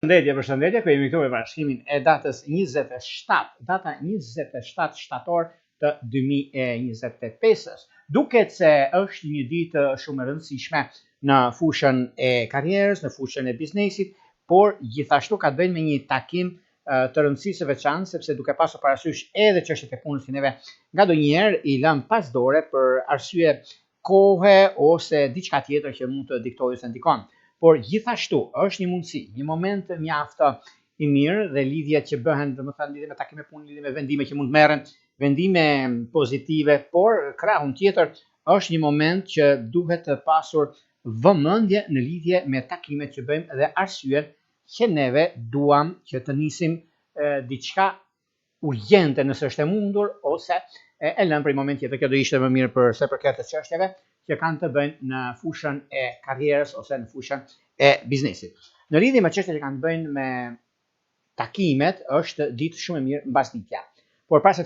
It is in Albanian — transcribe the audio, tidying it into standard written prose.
Përshëndetje, ku jemi këtu me bashkimin e datës 27, data 27 shtator të 2025. Duket se është një ditë shumë e rëndësishme në fushën e karrierës, në fushën e biznesit, por gjithashtu ka të bëjë me një takim të rëndësishëm veçantë, sepse duke pasur parasysh edhe çështjet e punës që neve ngadonjëherë i lëm pas dore për arsye kohe ose diçka tjetër që mund të diktojë ose ndikon. Por gjithashtu është një mundësi, një moment mjaft i mirë dhe lidhjet që bëhen, domethënë lidhje me takime punë, lidhje me vendime që mund merren, vendime pozitive, por krahun tjetër është një moment që duhet të pasur vëmendje në lidhje me takimet që bëjmë dhe arsyen që neve duam që të nisim diçka urgjente nëse është e mundur ose e lëm për një moment tjetër. Kjo do ishte më mirë për sa përket të çështjeve që kanë të bëjnë në fushën e karrierës ose në fushën e biznesit. Në lidhje me çështjet që kanë të bëjnë me takimet, është ditë shumë e mirë mbasditja. Por para se